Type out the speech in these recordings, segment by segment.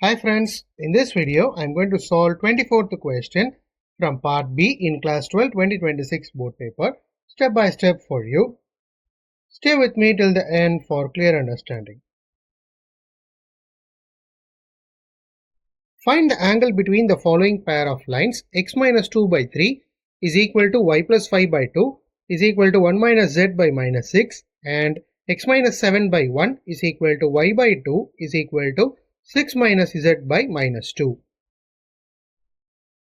Hi friends, in this video I am going to solve 24th question from part B in class 12 2026 board paper step by step for you. Stay with me till the end for clear understanding. Find the angle between the following pair of lines. X minus 2 by 3 is equal to y plus 5 by 2 is equal to 1 minus z by minus 6 and x minus 7 by 1 is equal to y by 2 is equal to 6 minus z by minus 2.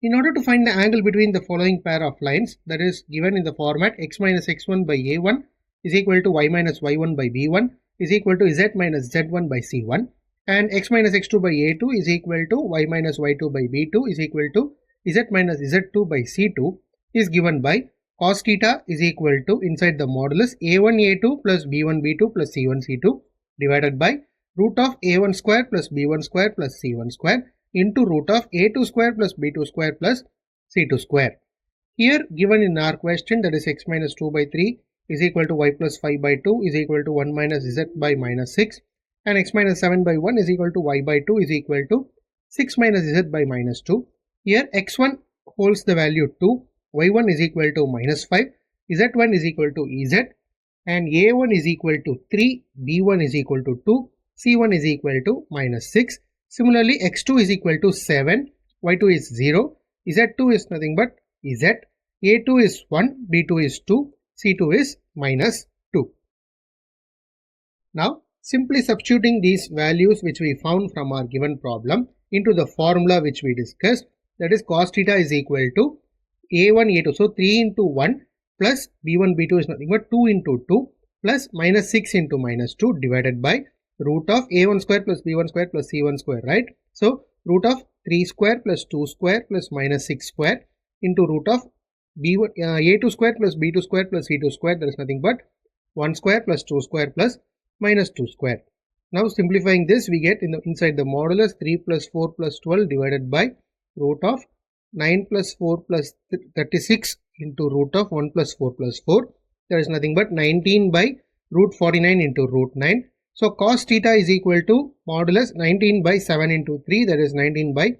In order to find the angle between the following pair of lines, that is given in the format x minus x1 by a1 is equal to y minus y1 by b1 is equal to z minus z1 by c1 and x minus x2 by a2 is equal to y minus y2 by b2 is equal to z minus z2 by c2 is given by cos theta is equal to inside the modulus a1 a2 plus b1 b2 plus c1 c2 divided by root of a1 square plus b1 square plus c1 square into root of a2 square plus b2 square plus c2 square. Here given in our question, that is x minus 2 by 3 is equal to y plus 5 by 2 is equal to 1 minus z by minus 6 and x minus 7 by 1 is equal to y by 2 is equal to 6 minus z by minus 2. Here x1 holds the value 2, y1 is equal to minus 5, z1 is equal to ez and a1 is equal to 3, b1 is equal to 2, c1 is equal to minus 6. Similarly, x2 is equal to 7, y2 is 0, z2 is nothing but z, a2 is 1, b2 is 2, c2 is minus 2. Now, simply substituting these values which we found from our given problem into the formula which we discussed, that is cos theta is equal to a1 a2. So, 3 into 1 plus b1 b2 is nothing but 2 into 2 plus minus 6 into minus 2 divided by root of a1 square plus b1 square plus c1 square, right? So, root of 3 square plus 2 square plus minus 6 square into root of b1, a2 square plus b2 square plus c2 square, there is nothing but 1 square plus 2 square plus minus 2 square. Now, simplifying this, we get inside the modulus 3 plus 4 plus 12 divided by root of 9 plus 4 plus 36 into root of 1 plus 4 plus 4. There is nothing but 19 by root 49 into root 9. So, cos theta is equal to modulus 19 by 7 into 3, that is 19 by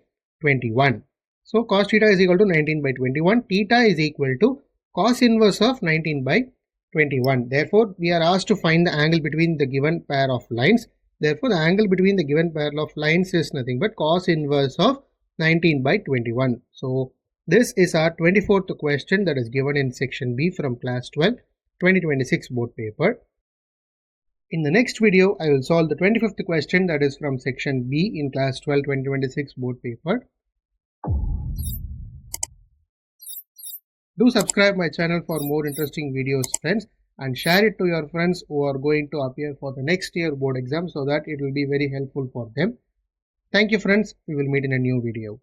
21. So, cos theta is equal to 19 by 21. Theta is equal to cos inverse of 19 by 21. Therefore, we are asked to find the angle between the given pair of lines. Therefore, the angle between the given pair of lines is nothing but cos inverse of 19 by 21. So, this is our 24th question that is given in section B from class 12 2026 board paper. In the next video, I will solve the 25th question that is from section B in class 12 2026 board paper. Do subscribe my channel for more interesting videos, friends, and share it to your friends who are going to appear for the next year board exam so that it will be very helpful for them. Thank you, friends. We will meet in a new video.